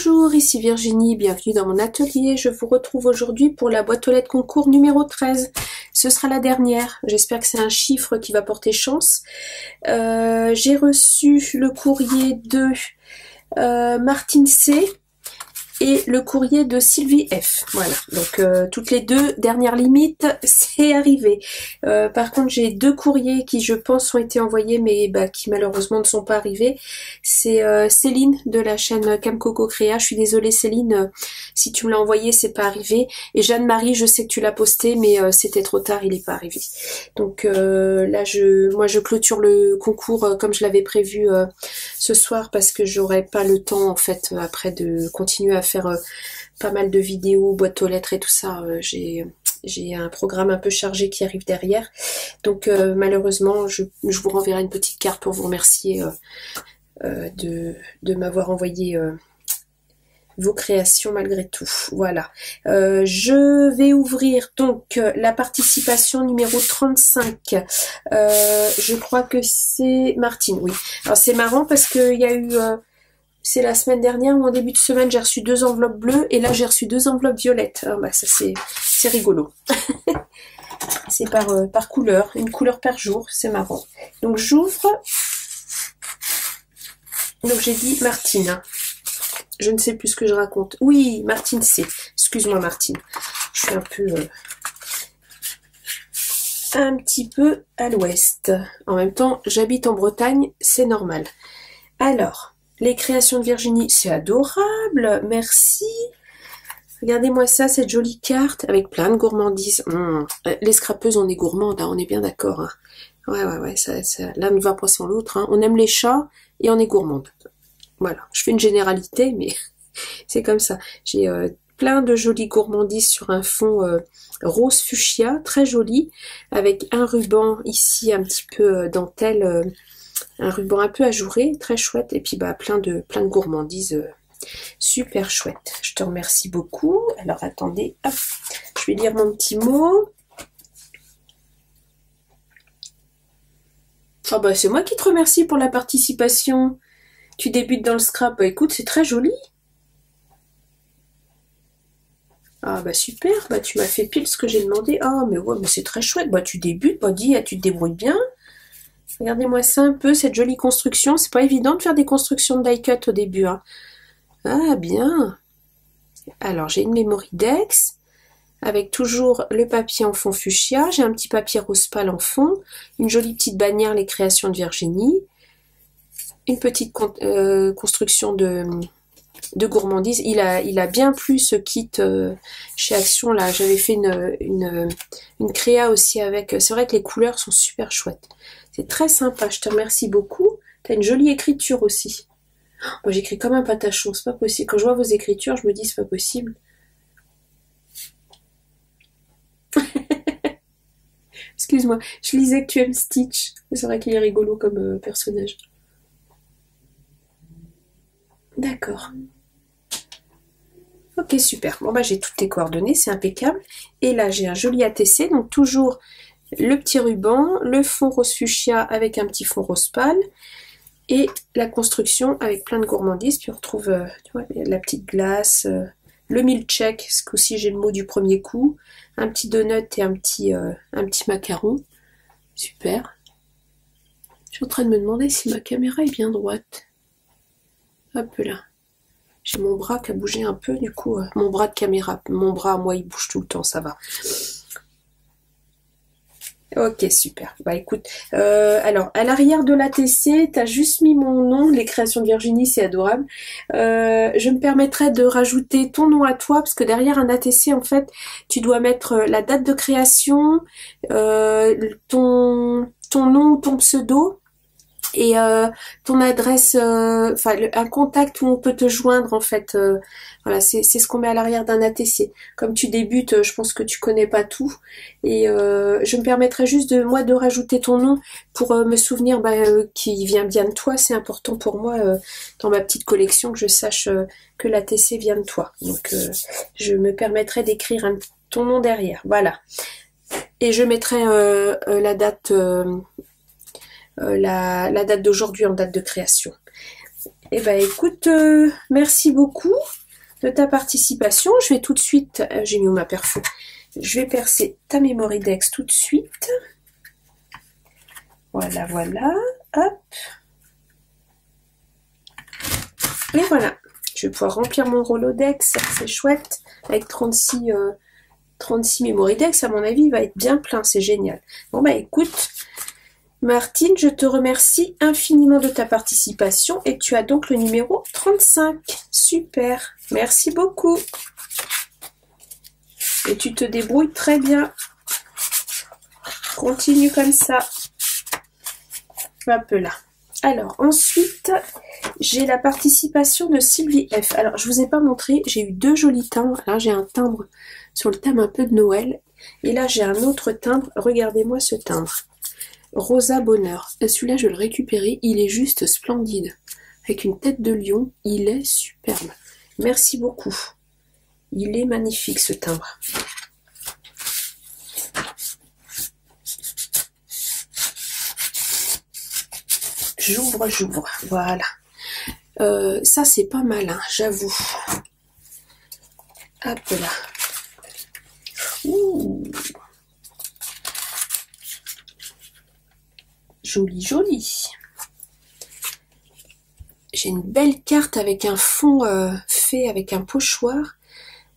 Bonjour, ici Virginie, bienvenue dans mon atelier. Je vous retrouve aujourd'hui pour la boîte aux lettres concours numéro 13. Ce sera la dernière. J'espère que c'est un chiffre qui va porter chance. J'ai reçu le courrier de Martine C. et le courrier de Sylvie F. Voilà, donc toutes les deux dernières limites, c'est arrivé. Par contre, j'ai deux courriers qui, je pense, ont été envoyés, mais qui malheureusement ne sont pas arrivés. C'est Céline de la chaîne Camcoco Créa. Je suis désolée, Céline, si tu me l'as envoyé, c'est pas arrivé. Et Jeanne-Marie, je sais que tu l'as posté, mais c'était trop tard, il est pas arrivé. Donc là, moi, je clôture le concours comme je l'avais prévu ce soir, parce que j'aurai pas le temps, en fait, après de continuer à faire pas mal de vidéos, boîte aux lettres et tout ça. J'ai un programme un peu chargé qui arrive derrière. Donc malheureusement, je vous renverrai une petite carte pour vous remercier de m'avoir envoyé vos créations malgré tout. Voilà. Je vais ouvrir donc la participation numéro 35. Je crois que c'est Martine, oui. Alors c'est marrant parce qu'il y a eu... c'est la semaine dernière ou en début de semaine, j'ai reçu 2 enveloppes bleues et là j'ai reçu 2 enveloppes violettes. Ah, ça c'est rigolo. C'est par couleur, une couleur par jour, c'est marrant. Donc j'ouvre. Donc j'ai dit Martine. Je ne sais plus ce que je raconte. Oui, Martine C. Excuse-moi Martine. Je suis un petit peu à l'ouest. En même temps, j'habite en Bretagne, c'est normal. Alors... les créations de Virginie, c'est adorable, merci. Regardez-moi ça, cette jolie carte avec plein de gourmandises. Les scrapeuses, on est gourmandes, hein, on est bien d'accord. Hein. Ouais, ça, l'un ne va pas sans l'autre. Hein. On aime les chats et on est gourmande. Voilà, je fais une généralité, mais c'est comme ça. J'ai plein de jolies gourmandises sur un fond rose fuchsia, très joli, avec un ruban ici, un petit peu dentelle... un ruban un peu ajouré, très chouette, et puis plein de gourmandises super chouette. Je te remercie beaucoup. Alors attendez, hop, je vais lire mon petit mot. Oh c'est moi qui te remercie pour la participation. Tu débutes dans le scrap, écoute, c'est très joli. Ah super, tu m'as fait pile ce que j'ai demandé. Ah mais ouais, mais c'est très chouette, tu débutes, dis, tu te débrouilles bien. Regardez-moi ça un peu, cette jolie construction. C'est pas évident de faire des constructions de die cut au début. Hein. Ah, bien. Alors, j'ai une Mémoridex avec toujours le papier en fond fuchsia. J'ai un petit papier rose pâle en fond. Une jolie petite bannière, les créations de Virginie. Une petite construction de gourmandise. Il a bien plu ce kit chez Action. Là, j'avais fait une créa aussi avec... C'est vrai que les couleurs sont super chouettes. C'est très sympa, je te remercie beaucoup. T'as une jolie écriture aussi. Moi j'écris comme un patachon, c'est pas possible. Quand je vois vos écritures, je me dis c'est pas possible. Excuse-moi, je lisais que tu aimes Stitch. C'est vrai qu'il est rigolo comme personnage. D'accord. Ok, super. Bon j'ai toutes tes coordonnées, c'est impeccable. Et là j'ai un joli ATC, donc toujours... le petit ruban, le fond rose fuchsia avec un petit fond rose pâle et la construction avec plein de gourmandises. Puis on retrouve tu vois, la petite glace, le milkshake, ce coup-ci j'ai le mot du premier coup, un petit donut et un petit macaron. Super. Je suis en train de me demander si ma caméra est bien droite. Hop là. J'ai mon bras qui a bougé un peu, du coup, mon bras de caméra, mon bras, moi, il bouge tout le temps, ça va. Ok, super. Écoute, alors à l'arrière de l'ATC, t'as juste mis mon nom, les créations de Virginie, c'est adorable. Je me permettrai de rajouter ton nom à toi, parce que derrière un ATC, en fait, tu dois mettre la date de création, ton nom ou ton pseudo, et ton adresse, un contact où on peut te joindre en fait. Voilà, c'est ce qu'on met à l'arrière d'un ATC. Comme tu débutes, je pense que tu connais pas tout, et je me permettrai juste de rajouter ton nom pour me souvenir qui vient bien de toi. C'est important pour moi dans ma petite collection que je sache que l'ATC vient de toi. Donc je me permettrai d'écrire ton nom derrière. Voilà. Et je mettrai la date. La date d'aujourd'hui en date de création. Eh ben écoute, merci beaucoup de ta participation. Je vais tout de suite, j'ai mis où ma perfo. Je vais percer ta Mémoridex tout de suite. Voilà, voilà. Hop. Et voilà. Je vais pouvoir remplir mon Rolodex. C'est chouette. Avec 36 Mémoridex, à mon avis, il va être bien plein. C'est génial. Bon, bah écoute, Martine, je te remercie infiniment de ta participation. Et tu as donc le numéro 35. Super. Merci beaucoup. Et tu te débrouilles très bien. Continue comme ça. Hop là. Alors, ensuite, j'ai la participation de Sylvie F. Alors, je vous ai pas montré, j'ai eu deux jolis timbres. Là, j'ai un timbre sur le thème un peu de Noël. Et là, j'ai un autre timbre. Regardez-moi ce timbre. Rosa Bonheur. Celui-là, je vais le récupérer. Il est juste splendide. Avec une tête de lion. Il est superbe. Merci beaucoup. Il est magnifique, ce timbre. J'ouvre, voilà. Ça, c'est pas mal, hein, j'avoue. Hop là. Ouh. Joli, joli. J'ai une belle carte avec un fond fait avec un pochoir,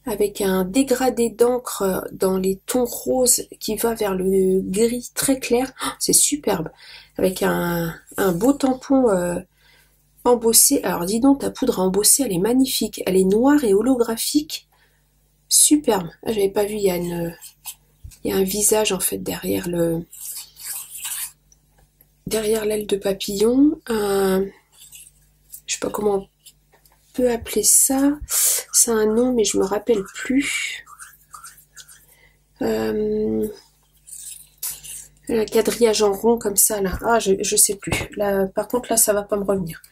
avec un dégradé d'encre dans les tons roses qui va vers le gris très clair. Oh, c'est superbe. Avec un beau tampon embossé. Alors dis donc, ta poudre à embosser, elle est magnifique. Elle est noire et holographique. Superbe. Ah, j'avais pas vu, il y a un visage en fait derrière l'aile de papillon. Je sais pas comment on peut appeler ça. C'est un nom, mais je me rappelle plus. Un quadrillage en rond comme ça là. Ah, je sais plus. Là, par contre là, ça va pas me revenir.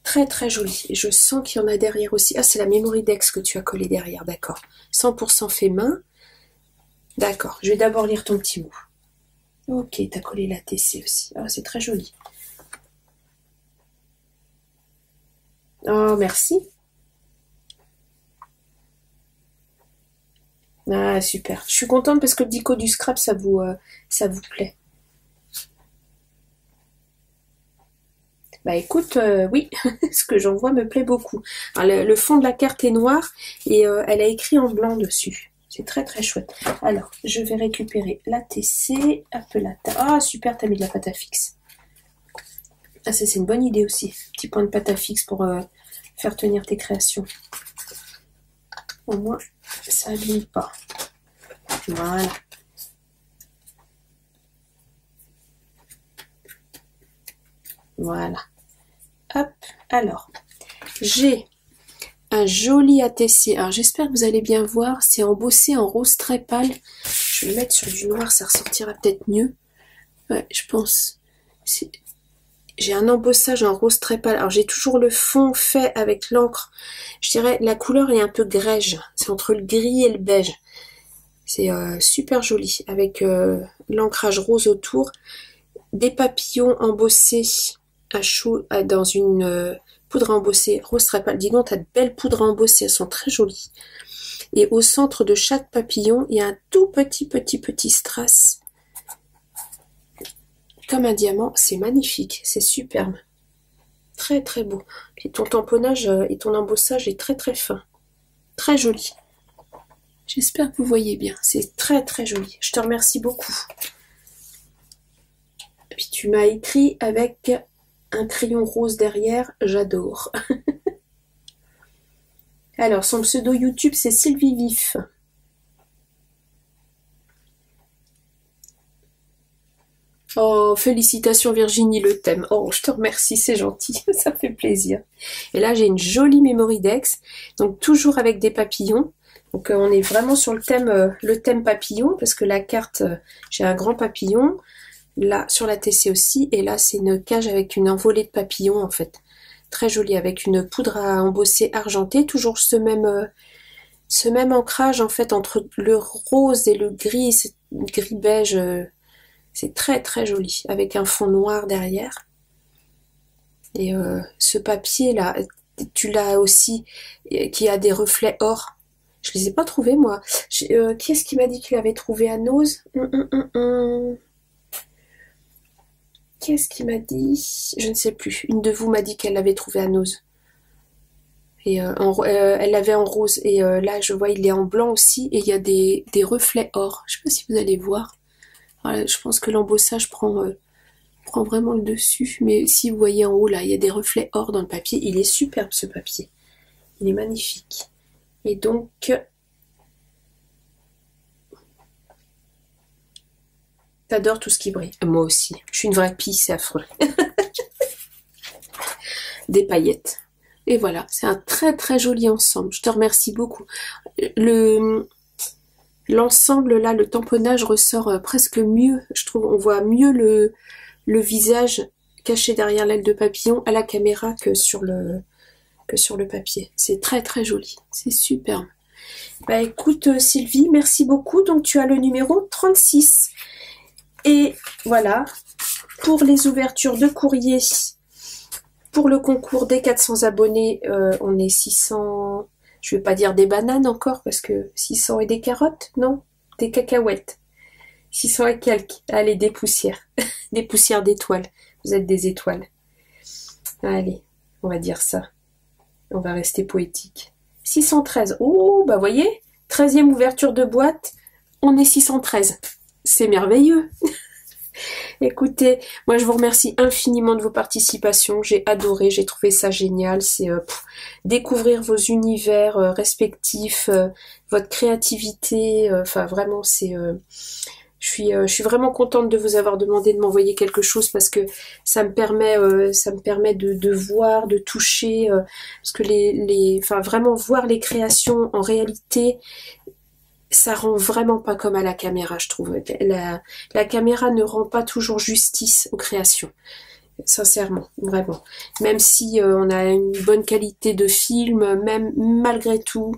Très très joli. Et je sens qu'il y en a derrière aussi. Ah, c'est la Mémoridex que tu as collé derrière, d'accord. 100% fait main. D'accord. Je vais d'abord lire ton petit mot. Ok, t'as collé la TC aussi. Ah, c'est très joli. Oh, merci. Ah, super. Je suis contente parce que le dico du scrap, ça vous plaît. Bah écoute, oui, ce que j'en vois me plaît beaucoup. Alors, le fond de la carte est noir et elle a écrit en blanc dessus. C'est très très chouette. Alors, je vais récupérer la TC. Ah, super, t'as mis de la pâte à fixe. Ah, c'est une bonne idée aussi. Petit point de pâte à fixe pour faire tenir tes créations. Au moins, ça abîme pas. Voilà. Voilà. Hop. Alors, j'ai un joli ATC. Alors, j'espère que vous allez bien voir. C'est embossé en rose très pâle. Je vais le mettre sur du noir, ça ressortira peut-être mieux. Ouais, je pense. J'ai un embossage en rose très pâle. Alors, j'ai toujours le fond fait avec l'encre. Je dirais, la couleur est un peu grège. C'est entre le gris et le beige. C'est super joli. Avec l'ancrage rose autour. Des papillons embossés à chaud dans une poudre embossée rose très pâle. Dis donc, t'as de belles poudres embossées. Elles sont très jolies. Et au centre de chaque papillon, il y a un tout petit strass. Comme un diamant. C'est magnifique. C'est superbe. Très très beau. Et ton tamponnage et ton embossage est très très fin. Très joli. J'espère que vous voyez bien. C'est très très joli. Je te remercie beaucoup. Et puis tu m'as écrit avec un crayon rose derrière. J'adore. Alors, son pseudo YouTube, c'est Sylvie Vif. Oh, félicitations Virginie, le thème. Oh, je te remercie, c'est gentil, ça fait plaisir. Et là, j'ai une jolie Mémoridex, donc toujours avec des papillons. Donc, on est vraiment sur le thème papillon, parce que la carte, j'ai un grand papillon. Là, sur la TC aussi, et là, c'est une cage avec une envolée de papillons, en fait. Très jolie, avec une poudre à embosser argentée, toujours ce même ancrage, en fait, entre le rose et le gris beige. C'est très très joli, avec un fond noir derrière. Et ce papier là, tu l'as aussi, qui a des reflets or. Je les ai pas trouvés moi. Qui est-ce qui m'a dit qu'il avait trouvé à Nose? Qui est-ce qui m'a dit? Je ne sais plus. Une de vous m'a dit qu'elle l'avait trouvé à Nose. Et elle l'avait en rose. Et là, je vois, il est en blanc aussi. Et il y a des reflets or. Je sais pas si vous allez voir. Voilà, je pense que l'embossage prend vraiment le dessus. Mais si vous voyez en haut, là, il y a des reflets or dans le papier. Il est superbe, ce papier. Il est magnifique. Et donc... T'adores tout ce qui brille. Moi aussi. Je suis une vraie pie, c'est affreux. Des paillettes. Et voilà, c'est un très très joli ensemble. Je te remercie beaucoup. L'ensemble là, le tamponnage ressort presque mieux. Je trouve, on voit mieux le visage caché derrière l'aile de papillon à la caméra que sur le papier. C'est très très joli. C'est superbe. Bah écoute Sylvie, merci beaucoup. Donc tu as le numéro 36. Et voilà, pour les ouvertures de courrier, pour le concours des 400 abonnés, on est 600, je vais pas dire des bananes encore, parce que 600 et des carottes, non, des cacahuètes, 600 et quelques, allez, des poussières, des poussières d'étoiles, vous êtes des étoiles. Allez, on va dire ça, on va rester poétique. 613, oh, bah voyez, 13e ouverture de boîte, on est 613. C'est merveilleux. Écoutez, moi je vous remercie infiniment de vos participations. J'ai adoré, j'ai trouvé ça génial. C'est découvrir vos univers respectifs, votre créativité. Enfin vraiment, c'est. Je suis vraiment contente de vous avoir demandé de m'envoyer quelque chose parce que ça me permet de voir, de toucher, parce que enfin vraiment voir les créations en réalité. Ça rend vraiment pas comme à la caméra, je trouve. La caméra ne rend pas toujours justice aux créations. Sincèrement, vraiment. Même si on a une bonne qualité de film, même malgré tout,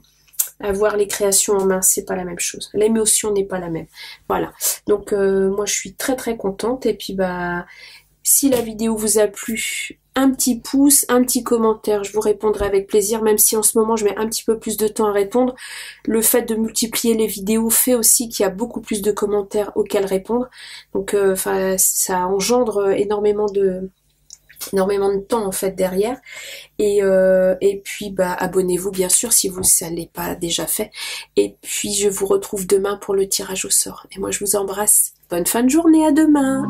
avoir les créations en main, c'est pas la même chose. L'émotion n'est pas la même. Voilà. Donc moi je suis très très contente. Et puis bah si la vidéo vous a plu, un petit pouce, un petit commentaire, je vous répondrai avec plaisir, même si en ce moment je mets un petit peu plus de temps à répondre. Le fait de multiplier les vidéos fait aussi qu'il y a beaucoup plus de commentaires auxquels répondre. Donc ça engendre énormément de temps en fait derrière. Et puis bah abonnez-vous bien sûr si vous ne l'avez pas déjà fait. Et puis je vous retrouve demain pour le tirage au sort. Et moi je vous embrasse. Bonne fin de journée, à demain.